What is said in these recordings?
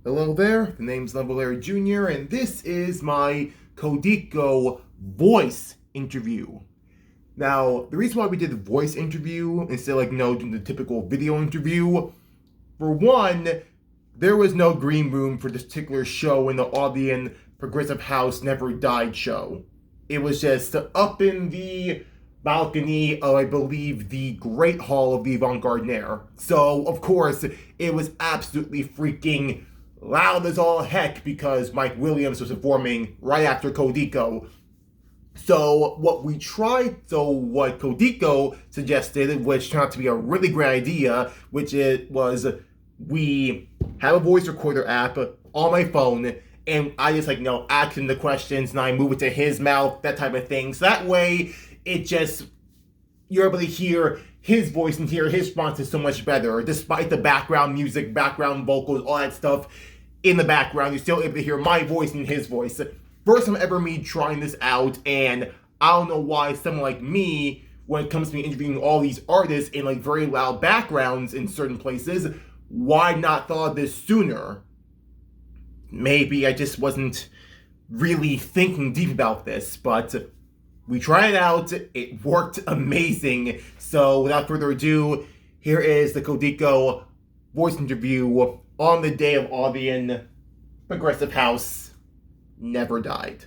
Hello there, the name's Level Jr., and this is my CODEKO voice interview. Now, the reason why we did the voice interview instead of doing the typical video interview, for one, there was no green room for this particular show in the AUDIEN Progressive House Never Died show. It was just up in the balcony of, I believe, the Great Hall of the Avant-Garde. So, of course, it was absolutely freaking loud as all heck because Mike Williams was performing right after CODEKO. So what CODEKO suggested, which turned out to be a really great idea, was we have a voice recorder app on my phone, and I just ask him the questions and I move it to his mouth, that type of thing. So that way, you're able to hear his voice and hear his responses so much better, despite the background music, background vocals, all that stuff in the background. You're still able to hear my voice and his voice. First time ever me trying this out, and I don't know why someone like me, when it comes to me interviewing all these artists in very loud backgrounds in certain places, why not thought of this sooner? Maybe I just wasn't really thinking deep about this, but we tried it out. It worked amazing. So without further ado, here is the CODEKO voice interview on the day of AUDIEN Progressive House Never Died.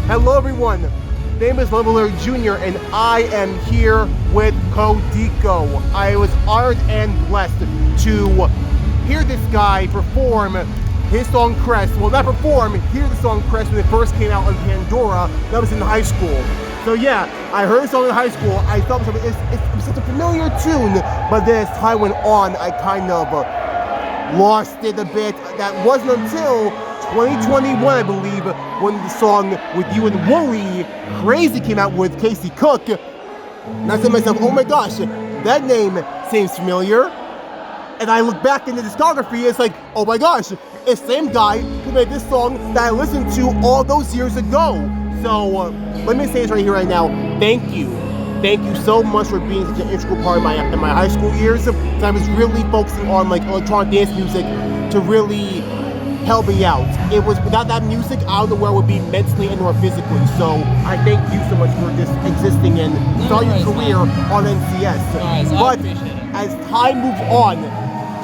Hello everyone, name is Level Jr. and I am here with CODEKO. I was honored and blessed to hear this guy perform his song Crest. Well, not perform, hear the song Crest when it first came out on Pandora. That was in high school. So yeah, I heard the song in high school. I thought it's such a familiar tune, but then as time went on, I kind of lost it a bit. That wasn't until 2021, I believe, when the song With You and Wooli, Crazy, came out with Casey Cook. And I said to myself, oh my gosh, that name seems familiar. And I look back in the discography, it's like, oh my gosh, it's the same guy who made this song that I listened to all those years ago. So, let me say this right here, right now. Thank you. Thank you so much for being such an integral part of my high school years. So I was really focusing on electronic dance music to really help me out. It was, without that music, I don't know where I would be mentally and or physically. So I thank you so much for just existing and starting your career on NCS. But as time moved on,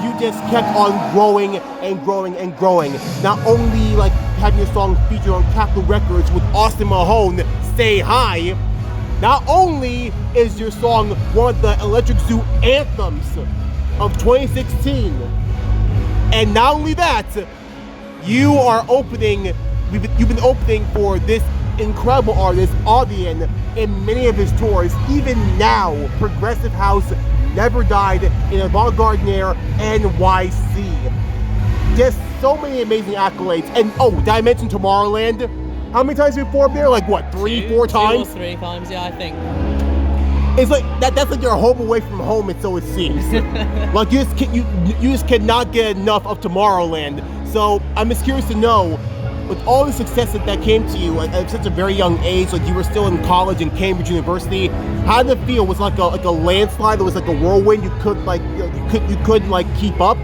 you just kept on growing and growing and growing. Not only having your song featured on Capitol Records with Austin Mahone, Stay High. Not only is your song one of the Electric Zoo anthems of 2016, and not only that, you've been opening for this incredible artist, AUDIEN, in many of his tours. Even now, Progressive House Never Died in Avant-Garde NYC. Just so many amazing accolades. And oh, did I mention Tomorrowland? How many times have you performed there? Three, four times? 2 or 3 times, yeah, I think. It's that's your home away from home, and so it seems. You just cannot get enough of Tomorrowland. So I'm just curious to know, with all the success that came to you at such a very young age, you were still in college in Cambridge University, how did it feel? Was it like a landslide? It was like a whirlwind? You couldn't keep up?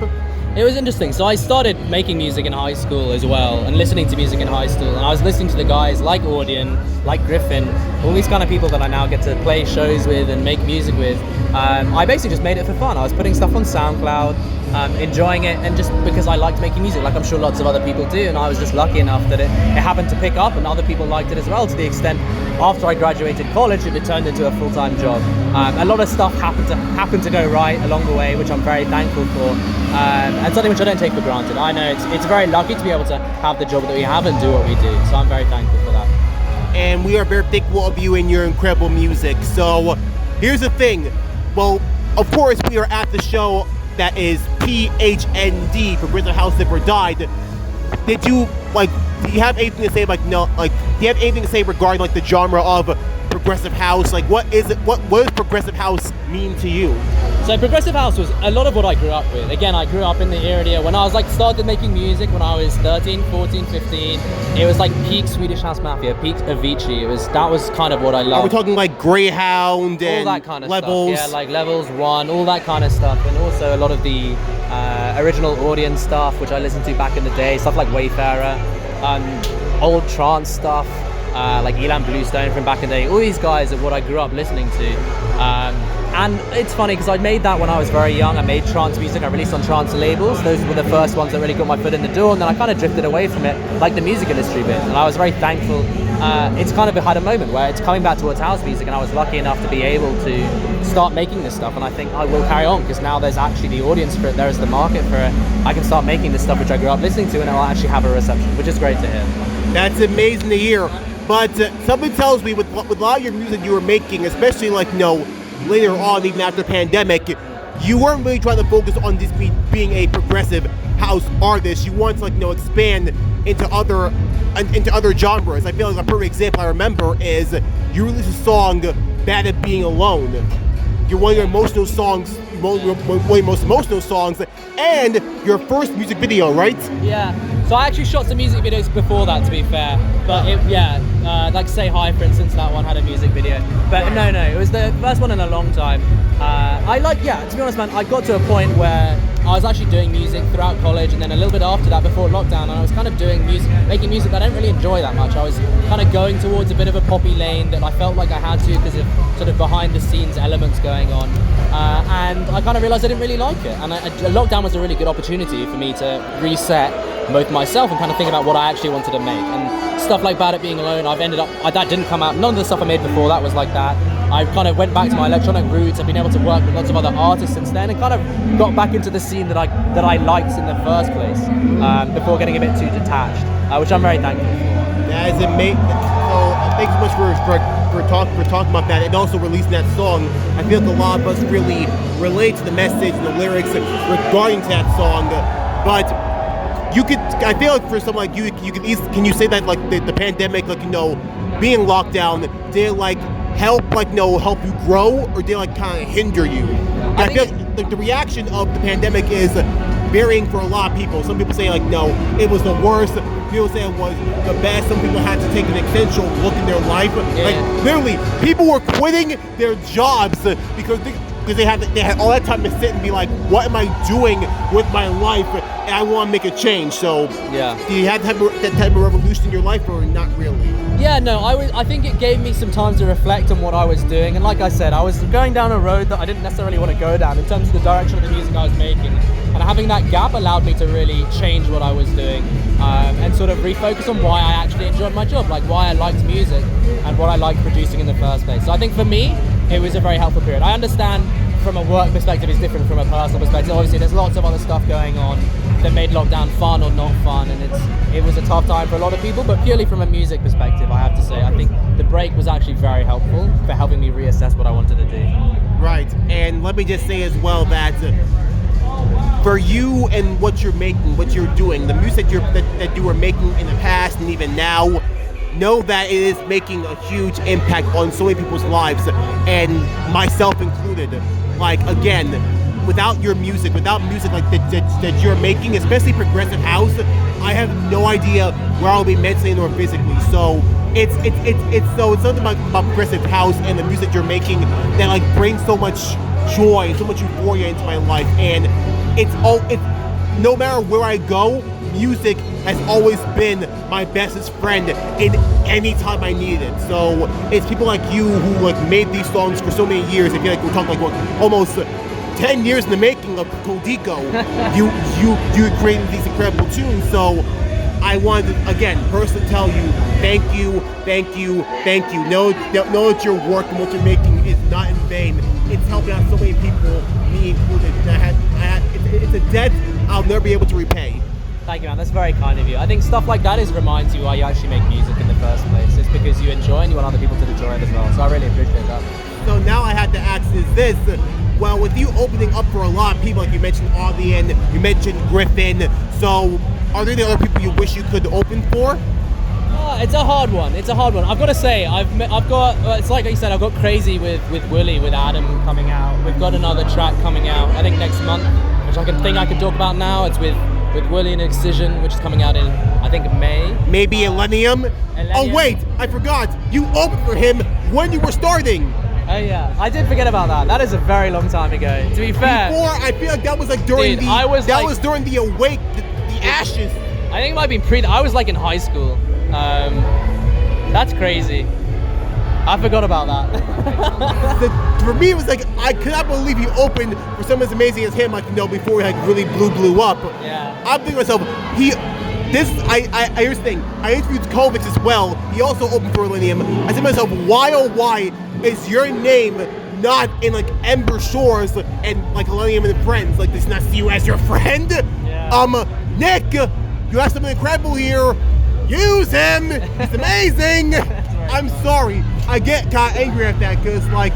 It was interesting. So I started making music in high school as well, and listening to music in high school. And I was listening to the guys like AUDIEN, like Gryffin, all these kind of people that I now get to play shows with and make music with. I basically just made it for fun. I was putting stuff on SoundCloud, enjoying it, and just because I liked making music, like I'm sure lots of other people do. And I was just lucky enough that it happened to pick up, and other people liked it as well, to the extent after I graduated college, it turned into a full-time job. A lot of stuff happened to go right along the way, which I'm very thankful for. And something which I don't take for granted. I know it's very lucky to be able to have the job that we have and do what we do, so I'm very thankful for that. And we are very thankful of you and your incredible music. So here's the thing. Well, of course, we are at the show that is PHND, Progressive House Never Died. Did you do you have anything to say do you have anything to say regarding the genre of progressive house? What is it? What does progressive house mean to you? So progressive house was a lot of what I grew up with. Again, I grew up in the area when I was like started making music when I was 13, 14, 15. It was like peak Swedish House Mafia, peak Avicii. That was kind of what I loved. Are we talking like Greyhound and all that kind of Levels? stuff? Yeah, like Levels 1, all that kind of stuff. And also a lot of the original Audien stuff, which I listened to back in the day. Stuff like Wayfarer, old trance stuff, like Elan Bluestone from back in the day. All these guys are what I grew up listening to. And it's funny because I made that when I was very young. I made trance music, I released on trance labels. Those were the first ones that really got my foot in the door, and then I kind of drifted away from it, like the music industry bit. And I was very thankful. It's kind of had a moment where it's coming back towards house music, and I was lucky enough to be able to start making this stuff. And I think I will carry on because now there's actually the audience for it, there is the market for it. I can start making this stuff which I grew up listening to, and it will actually have a reception, which is great to hear. That's amazing to hear. But something tells me with a lot of your music you were making, especially like, later on, even after pandemic, you weren't really trying to focus on this being a progressive house artist. You want to expand into other genres. I feel like a perfect example I remember is you released a song, Bad at Being Alone. You're one of your emotional songs, one of your most emotional songs, and your first music video, right? Yeah. So I actually shot some music videos before that, to be fair. But like Say Hi, for instance, that one had a music video. But no, it was the first one in a long time. To be honest, man, I got to a point where I was actually doing music throughout college, and then a little bit after that, before lockdown, and I was kind of making music that I didn't really enjoy that much. I was kind of going towards a bit of a poppy lane that I felt like I had to because of sort of behind the scenes elements going on. And I kind of realized I didn't really like it. And lockdown was a really good opportunity for me to reset both myself and kind of think about what I actually wanted to make. And stuff like Bad at Being Alone, that didn't come out. None of the stuff I made before that was like that. I kind of went back to my electronic roots. I've been able to work with lots of other artists since then, and kind of got back into the scene that I liked in the first place, before getting a bit too detached, which I'm very thankful for. That is amazing. So thanks so much for talking about that, and also releasing that song. I feel like a lot of us really relate to the message and the lyrics regarding to that song, but I feel like for someone like you can you say that like the pandemic, being locked down, did it help help you grow, or did it kind of hinder you? I feel like the reaction of the pandemic is varying for a lot of people. Some people say no, it was the worst. People say it was the best. Some people had to take an essential look in their life. Yeah. Literally, people were quitting their jobs because they had all that time to sit and be like, what am I doing with my life? And I want to make a change. So yeah, do you have that type of revolution in your life, or not really? Yeah, no, I think it gave me some time to reflect on what I was doing. And like I said, I was going down a road that I didn't necessarily want to go down in terms of the direction of the music I was making. And having that gap allowed me to really change what I was doing, and sort of refocus on why I actually enjoyed my job, like why I liked music and what I liked producing in the first place. So I think for me, it was a very helpful period. I understand from a work perspective it's different from a personal perspective. Obviously there's lots of other stuff going on that made lockdown fun or not fun, and it was a tough time for a lot of people, but purely from a music perspective, I have to say, I think the break was actually very helpful for helping me reassess what I wanted to do. Right, and let me just say as well that for you and what you're making, what you're doing, the music that you were making in the past and even now, know that it is making a huge impact on so many people's lives, and myself included. Again, without music like that you're making, especially progressive house, I have no idea where I'll be mentally or physically. So it's something about progressive house and the music you're making that brings so much joy and so much euphoria into my life. And it's no matter where I go, music has always been my bestest friend in any time I needed it. So it's people like you who made these songs for so many years. I feel like we're talking almost 10 years in the making of CODEKO. you created these incredible tunes. So I wanted to, again, personally tell you, thank you. Know that your work and what you're making is not in vain. It's helping out so many people, me included. It's a debt I'll never be able to repay. Thank you, man. That's very kind of you. I think stuff like that reminds you why you actually make music in the first place. It's because you enjoy and you want other people to enjoy it as well. So I really appreciate that. So now I had to ask well, with you opening up for a lot of people, like you mentioned AUDIEN, you mentioned Gryffin, so are there any other people you wish you could open for? It's a hard one. It's a hard one. I've got to say, I've got. It's like you said. I've got crazy with Wooli, with Adam coming out. We've got another track coming out, I think next month, which I can talk about now. It's with Wooli and Excision, which is coming out in, I think, May. Maybe ILLENIUM. Oh wait, I forgot. You opened for him when you were starting. Oh yeah, I did forget about that. That is a very long time ago. To be fair, before I feel like that was like during Dude, was during the Awake, the Ashes. I think it might be I was like in high school. That's crazy. I forgot about that. For me, it was like I could not believe he opened for someone as amazing as him. Like before he like really blew up. Yeah. I'm thinking to myself, here's the thing. I interviewed Kovacs as well. He also opened for ILLENIUM. I said to myself, why oh why is your name not in like Ember Shores and like ILLENIUM and Friends? Like this not see you as your friend? Yeah. Nick, you have something incredible here. Use him. He's amazing. I'm sorry. I get kind of angry at that because like,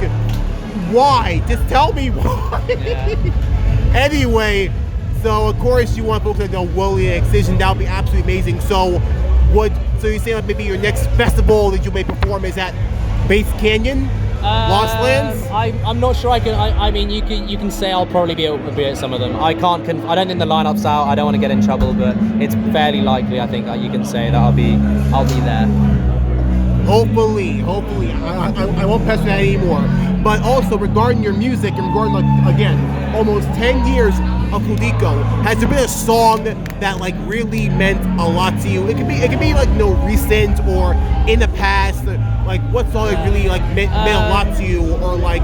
why? Just tell me why. Yeah. Anyway, so of course you want folks to know Wooli and Excision. That would be absolutely amazing. So you say like maybe your next festival that you may perform is at Base Canyon, Lost Lands? I'm not sure I can. I mean, you can say I'll probably be at some of them. I can't. I don't think the lineup's out. I don't want to get in trouble, but it's fairly likely. I think that you can say that I'll be there. Hopefully, I won't pester that anymore. But also regarding your music and regarding like again, almost 10 years of CODEKO, has there been a song that like really meant a lot to you? It could be like recent or in the past. Like what song like really like meant a lot to you, or like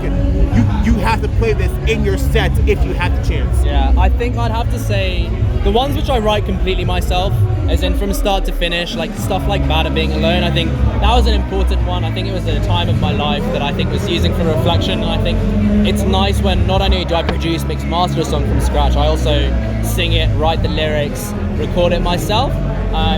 you have to play this in your set if you had the chance? Yeah, I think I'd have to say the ones which I write completely myself, as in from start to finish, like stuff like Bad at Being Alone. I think that was an important one. I think it was at a time of my life that I think was using for reflection. And I think it's nice when not only do I produce, mix, master a song from scratch, I also sing it, write the lyrics, record it myself.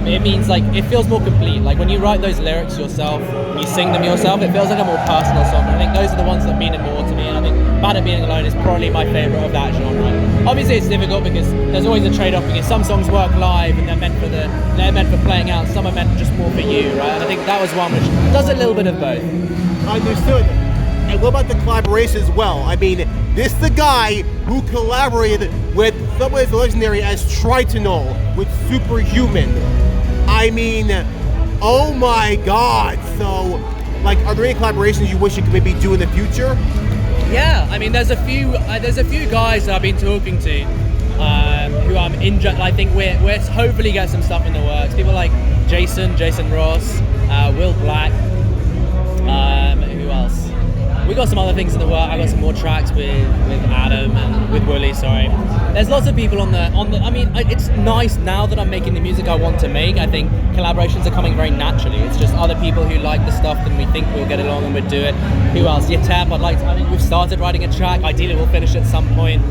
It means like it feels more complete. Like when you write those lyrics yourself, you sing them yourself, it feels like a more personal song. I think those are the ones that mean it more to me, and I think Bad at Being Alone is probably my favourite of that genre. Obviously it's difficult because there's always a trade-off, because some songs work live and they're meant for playing out, some are meant just more for you, right? And I think that was one which does a little bit of both. Understood. And what about the collaboration as well? I mean, this is the guy who collaborated with someone as legendary as Tritonal with Superhuman. I mean, oh my god. So, like, are there any collaborations you wish you could maybe do in the future? Yeah, I mean, there's a few guys that I've been talking to who I'm I think we're hopefully get some stuff in the works. People like Jason Ross, Will Black, who else? We got some other things in the work. I got some more tracks with Adam and with Wooli. Sorry, there's lots of people on the. I mean, it's nice now that I'm making the music I want to make. I think collaborations are coming very naturally. It's just other people who like the stuff, and we think we'll get along and we'll do it. Who else? Yetep. I think we've started writing a track. Ideally, we'll finish at some point.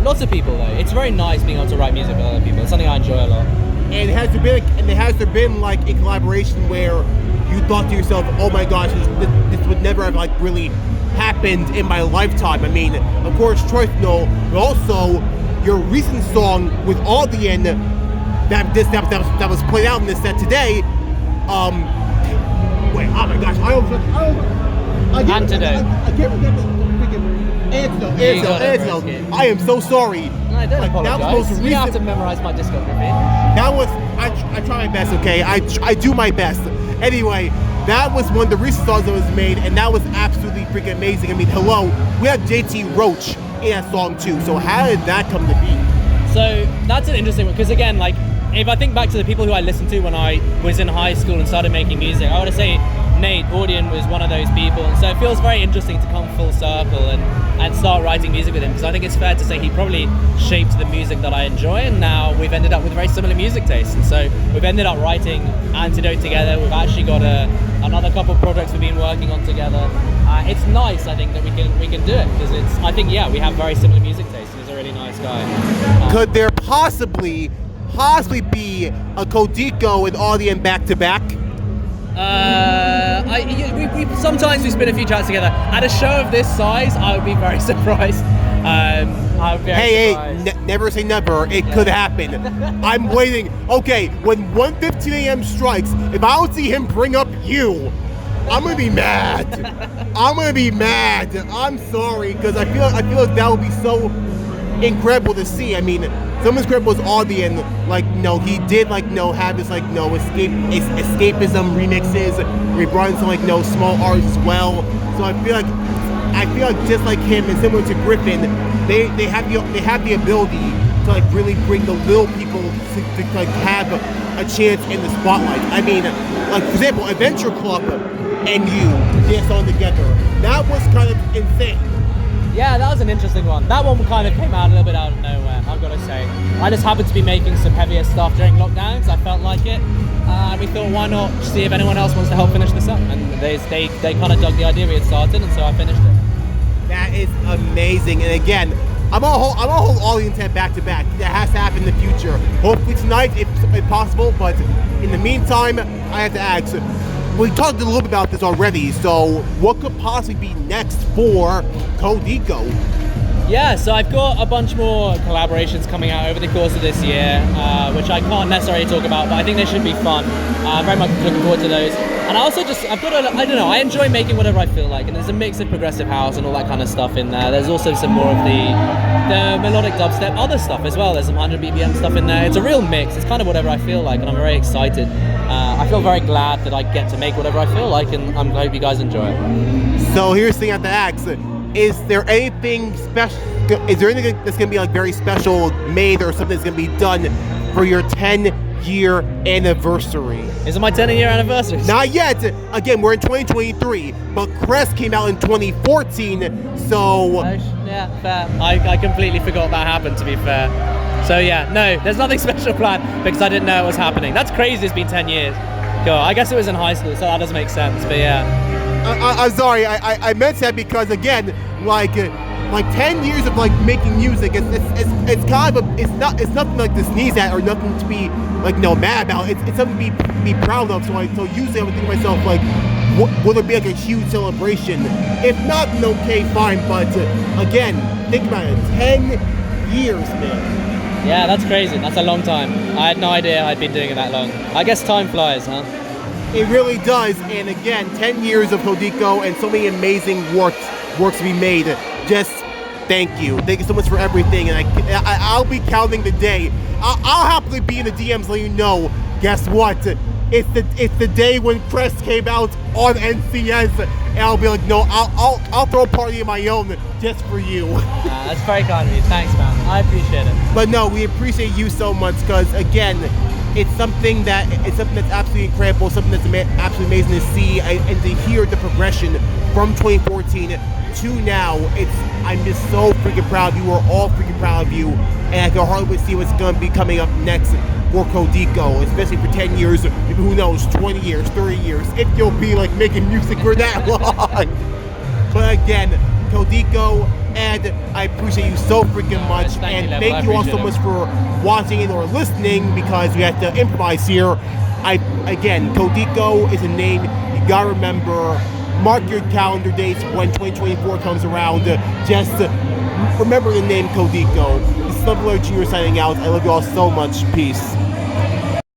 Lots of people though. It's very nice being able to write music with other people. It's something I enjoy a lot. And has there been like a collaboration where you thought to yourself, oh my gosh, this would never have like really happened in my lifetime? I mean, of course, Tritonal, but also your recent song with AUDIEN that was played out in this set today. Wait, oh my gosh, Antidote. I can't forget the freaking Antidote. I am so sorry. No, I don't apologize. That was most you have recent. to memorize my discography. That was, I try my best, okay? I do my best. Anyway, that was one of the recent songs that was made, and that was absolutely freaking amazing. I mean, hello, we have JT Roach in that song too, so how did that come to be? So that's an interesting one, because again, like, if I think back to the people who I listened to when I was in high school and started making music, I would say Nate, AUDIEN, was one of those people, and so it feels very interesting to come full circle and start writing music with him, because I think it's fair to say he probably shaped the music that I enjoy, and now we've ended up with very similar music tastes, and so we've ended up writing Antidote together. We've actually got another couple of projects we've been working on together. It's nice, I think, that we can do it, because I think we have very similar music tastes, and he's a really nice guy. Could there possibly be a CODEKO and AUDIEN back to back? Sometimes we spin a few tracks together. At a show of this size, I would be very surprised. I'm very Hey, surprised. never say never. It could happen. I'm waiting. Okay, when 1:15 a.m. strikes, if I don't see him bring up you, I'm gonna be mad. I'm gonna be mad. I'm sorry, because I feel like that would be so incredible to see. I mean, some incredible as Audien, like, he did have his escapism remixes. Where he brought in some small artists as well. So I feel like just like him and similar to Gryffin, they have the ability to really bring the little people to have a chance in the spotlight. I mean, for example, Adventure Club and you dance on together. That was kind of insane. Yeah, that was an interesting one. That one kind of came out a little bit out of nowhere, I've got to say. I just happened to be making some heavier stuff during lockdown because I felt like it. And we thought, why not see if anyone else wants to help finish this up? And they kind of dug the idea we had started, and so I finished it. That is amazing. And again, I'm gonna hold Audien back to back. That has to happen in the future. Hopefully tonight, if possible. But in the meantime, I have to ask. We talked a little bit about this already. So, what could possibly be next for CODEKO? Yeah, so I've got a bunch more collaborations coming out over the course of this year, which I can't necessarily talk about, but I think they should be fun. Very much looking forward to those. And I also I enjoy making whatever I feel like, and there's a mix of progressive house and all that kind of stuff in there. There's also some more of the melodic dubstep, other stuff as well. There's some 100 BPM stuff in there. It's a real mix. It's kind of whatever I feel like, and I'm very excited. I feel very glad that I get to make whatever I feel like, and I hope you guys enjoy it. So here's the thing I have to ask. Is there anything special? Is there anything that's going to be very special made or something that's going to be done for your 10-year anniversary? Is it my 10-year anniversary? Not yet. Again, we're in 2023, but Crest came out in 2014, so... Yeah, fair. I completely forgot that happened, to be fair. So yeah, no, there's nothing special planned because I didn't know it was happening. That's crazy, it's been 10 years. Cool. I guess it was in high school, so that doesn't make sense, but yeah. I'm sorry, I meant that because again, 10 years of making music, it's kind of it's nothing to sneeze at or nothing to be mad about. It's something to be proud of. So usually I would think to myself would it be a huge celebration? If not, then okay, fine. But again, think about it, 10 years, man. Yeah, that's crazy. That's a long time. I had no idea I'd been doing it that long. I guess time flies, huh? It really does, and again, 10 years of CODEKO and so many amazing works to be made. Just thank you so much for everything, and I'll be counting the day. I'll happily be in the DMs letting you know. Guess what? It's the day when Crest came out on NCS, and I'll be no, I'll throw a party of my own just for you. That's very kind of you. Thanks, man. I appreciate it. But no, we appreciate you so much because again, it's something that's absolutely incredible, something that's absolutely amazing to see and to hear the progression from 2014 to now. I'm just so freaking proud of you. We're all freaking proud of you, and I can hardly wait to see what's going to be coming up next for CODEKO, especially for 10 years, maybe who knows, 20 years, 30 years, if you'll be making music for that long. But again, CODEKO, and I appreciate you so freaking much. Thank you all so much for watching or listening, because we have to improvise here. Again, CODEKO is a name you gotta remember. Mark your calendar dates when 2024 comes around. Just remember the name CODEKO. This is Level Jr. signing out. I love you all so much. Peace.